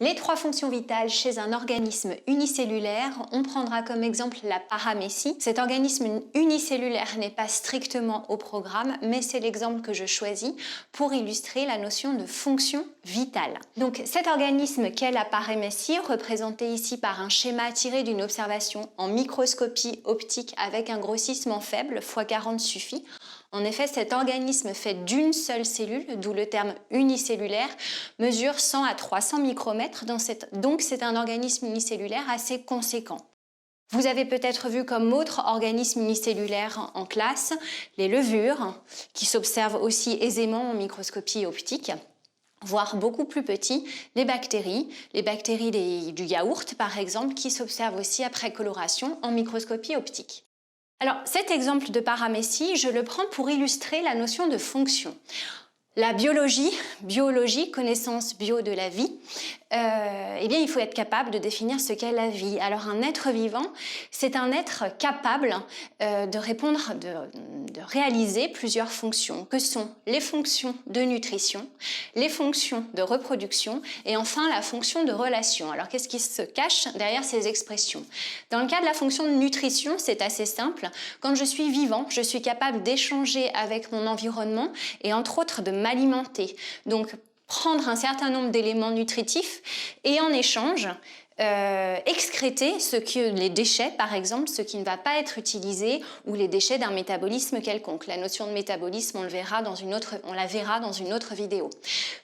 Les trois fonctions vitales chez un organisme unicellulaire, on prendra comme exemple la paramécie. Cet organisme unicellulaire n'est pas strictement au programme, mais c'est l'exemple que je choisis pour illustrer la notion de fonction vitale. Donc cet organisme qu'est la paramécie, représenté ici par un schéma tiré d'une observation en microscopie optique avec un grossissement faible, x40 suffit. En effet, cet organisme fait d'une seule cellule, d'où le terme unicellulaire, mesure 100 à 300 micromètres, donc c'est un organisme unicellulaire assez conséquent. Vous avez peut-être vu comme autre organisme unicellulaire en classe les levures, qui s'observent aussi aisément en microscopie optique, voire beaucoup plus petits, les bactéries du yaourt par exemple, qui s'observent aussi après coloration en microscopie optique. Alors cet exemple de paramécie, je le prends pour illustrer la notion de fonction. La biologie, connaissance bio de la vie, eh bien, il faut être capable de définir ce qu'est la vie. Alors un être vivant, c'est un être capable de réaliser plusieurs fonctions, que sont les fonctions de nutrition, les fonctions de reproduction et enfin la fonction de relation. Alors qu'est-ce qui se cache derrière ces expressions? Dans le cas de la fonction de nutrition, c'est assez simple. Quand je suis vivant, je suis capable d'échanger avec mon environnement et entre autres de m'alimenter. Donc prendre un certain nombre d'éléments nutritifs et en échange excréter les déchets par exemple, ce qui ne va pas être utilisé ou les déchets d'un métabolisme quelconque. La notion de métabolisme, on la verra dans une autre vidéo.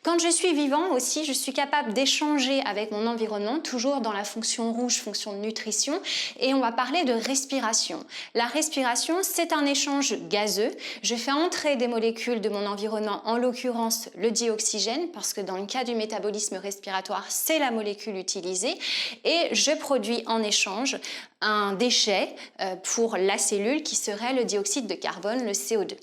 Quand je suis vivant aussi, je suis capable d'échanger avec mon environnement, toujours dans la fonction rouge, fonction de nutrition, et on va parler de respiration. La respiration, c'est un échange gazeux. Je fais entrer des molécules de mon environnement, en l'occurrence le dioxygène, parce que dans le cas du métabolisme respiratoire, c'est la molécule utilisée, et je produis en échange un déchet pour la cellule qui serait le dioxyde de carbone, le CO2.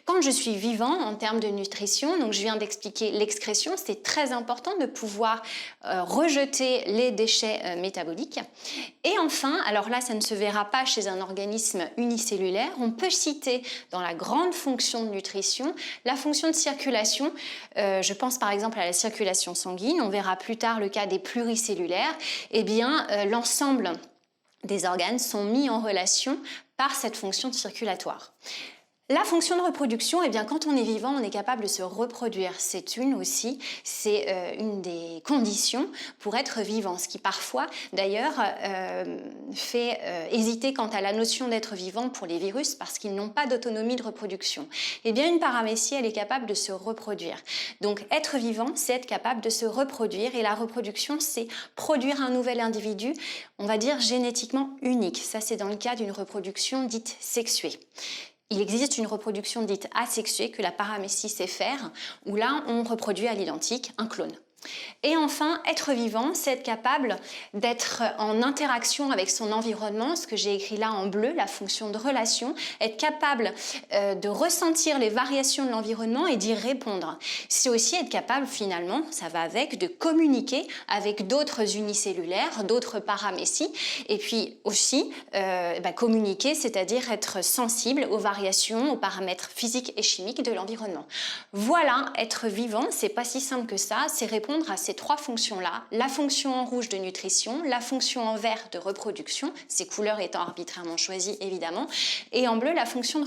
Quand je suis vivant en termes de nutrition, donc je viens d'expliquer l'excrétion, c'est très important de pouvoir rejeter les déchets métaboliques. Et enfin, alors là ça ne se verra pas chez un organisme unicellulaire, on peut citer dans la grande fonction de nutrition la fonction de circulation. Je pense par exemple à la circulation sanguine, on verra plus tard le cas des pluricellulaires. Eh bien, l'ensemble des organes sont mis en relation par cette fonction circulatoire. La fonction de reproduction, eh bien, quand on est vivant, on est capable de se reproduire. C'est une des conditions pour être vivant, ce qui parfois, d'ailleurs, fait hésiter quant à la notion d'être vivant pour les virus parce qu'ils n'ont pas d'autonomie de reproduction. Eh bien, une paramécie, elle est capable de se reproduire. Donc, être vivant, c'est être capable de se reproduire et la reproduction, c'est produire un nouvel individu, on va dire génétiquement unique. Ça, c'est dans le cas d'une reproduction dite sexuée. Il existe une reproduction dite asexuée que la paramécie sait faire, où là, on reproduit à l'identique un clone. Et enfin, être vivant, c'est être capable d'être en interaction avec son environnement, ce que j'ai écrit là en bleu, la fonction de relation, être capable de ressentir les variations de l'environnement et d'y répondre. C'est aussi être capable finalement, ça va avec, de communiquer avec d'autres unicellulaires, d'autres paramécies, et puis aussi communiquer, c'est-à-dire être sensible aux variations, aux paramètres physiques et chimiques de l'environnement. Voilà, être vivant, c'est pas si simple que ça, c'est répondre à ces trois fonctions-là, la fonction en rouge de nutrition, la fonction en vert de reproduction, ces couleurs étant arbitrairement choisies évidemment, et en bleu la fonction de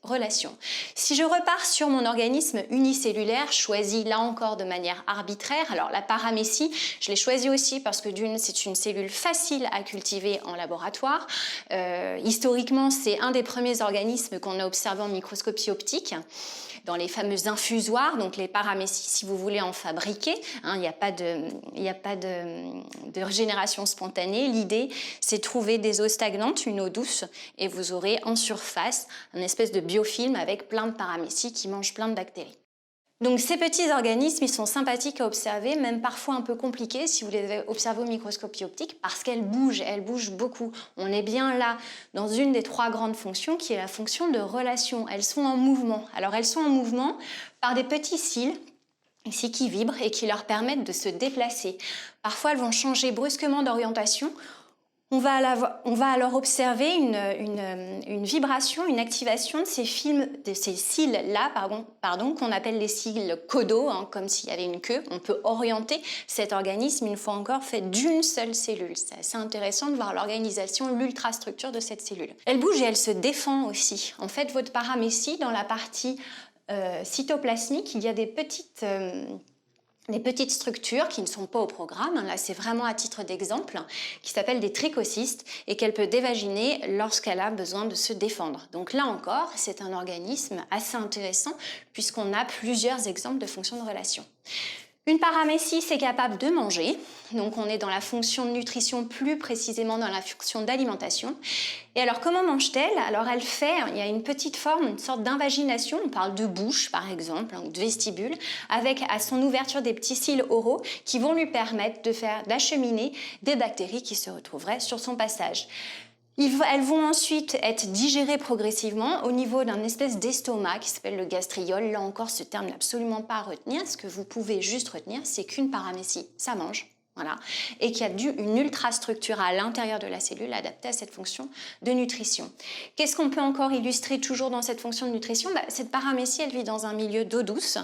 relation. Si je repars sur mon organisme unicellulaire, choisi là encore de manière arbitraire, alors la paramécie, je l'ai choisie aussi parce que d'une, c'est une cellule facile à cultiver en laboratoire. Historiquement, c'est un des premiers organismes qu'on a observé en microscopie optique, dans les fameux infusoires, donc les paramécies, si vous voulez en fabriquer, il n'y a pas de régénération spontanée. L'idée, c'est de trouver des eaux stagnantes, une eau douce, et vous aurez en surface un espèce de biofilm avec plein de paramécies qui mangent plein de bactéries. Donc ces petits organismes, ils sont sympathiques à observer, même parfois un peu compliqués si vous les observez au microscopie optique, parce qu'elles bougent beaucoup. On est bien là dans une des trois grandes fonctions qui est la fonction de relation. Elles sont en mouvement. Alors elles sont en mouvement par des petits cils ici qui vibrent et qui leur permettent de se déplacer. Parfois elles vont changer brusquement d'orientation On va alors observer une vibration, une activation de ces cils-là, qu'on appelle les cils caudaux, hein, comme s'il y avait une queue. On peut orienter cet organisme, une fois encore, fait d'une seule cellule. C'est assez intéressant de voir l'organisation, l'ultrastructure de cette cellule. Elle bouge et elle se défend aussi. En fait, votre paramécie, dans la partie cytoplasmique, il y a des petites structures qui ne sont pas au programme, là c'est vraiment à titre d'exemple, qui s'appellent des trichocystes et qu'elle peut dévaginer lorsqu'elle a besoin de se défendre. Donc là encore, c'est un organisme assez intéressant puisqu'on a plusieurs exemples de fonctions de relation. Une paramécie, c'est capable de manger, donc on est dans la fonction de nutrition, plus précisément dans la fonction d'alimentation. Et alors comment mange-t-elle? Alors il y a une petite forme, une sorte d'invagination, on parle de bouche par exemple, de vestibule, avec à son ouverture des petits cils oraux qui vont lui permettre d'acheminer des bactéries qui se retrouveraient sur son passage. Elles vont ensuite être digérées progressivement au niveau d'un espèce d'estomac qui s'appelle le gastriole. Là encore, ce terme n'est absolument pas à retenir. Ce que vous pouvez juste retenir, c'est qu'une paramécie, ça mange. Voilà. Et qu'il y a une ultrastructure à l'intérieur de la cellule adaptée à cette fonction de nutrition. Qu'est-ce qu'on peut encore illustrer toujours dans cette fonction de nutrition? Cette paramécie, elle vit dans un milieu d'eau douce.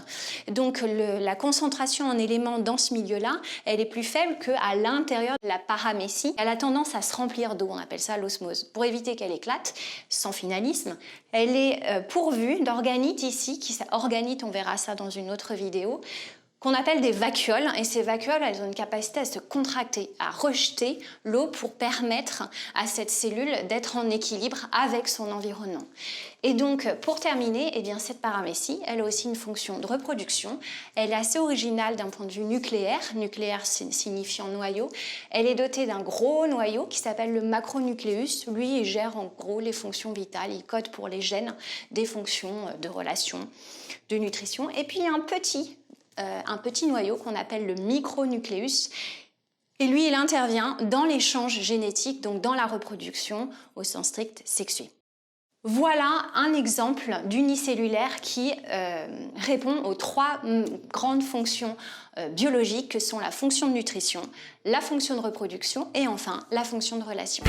Donc la concentration en éléments dans ce milieu-là, elle est plus faible qu'à l'intérieur de la paramécie. Elle a tendance à se remplir d'eau, on appelle ça l'osmose. Pour éviter qu'elle éclate, sans finalisme, elle est pourvue d'organites ici, organites, on verra ça dans une autre vidéo, qu'on appelle des vacuoles, et ces vacuoles, elles ont une capacité à se contracter, à rejeter l'eau pour permettre à cette cellule d'être en équilibre avec son environnement. Et donc, pour terminer, eh bien, cette paramécie, elle a aussi une fonction de reproduction. Elle est assez originale d'un point de vue nucléaire signifiant noyau. Elle est dotée d'un gros noyau qui s'appelle le macronucléus. Lui, il gère en gros les fonctions vitales, il code pour les gènes des fonctions de relation, de nutrition. Et puis, il y a un petit noyau qu'on appelle le micronucléus. Et lui, il intervient dans l'échange génétique, donc dans la reproduction au sens strict sexué. Voilà un exemple d'unicellulaire qui répond aux trois grandes fonctions biologiques que sont la fonction de nutrition, la fonction de reproduction et enfin la fonction de relation.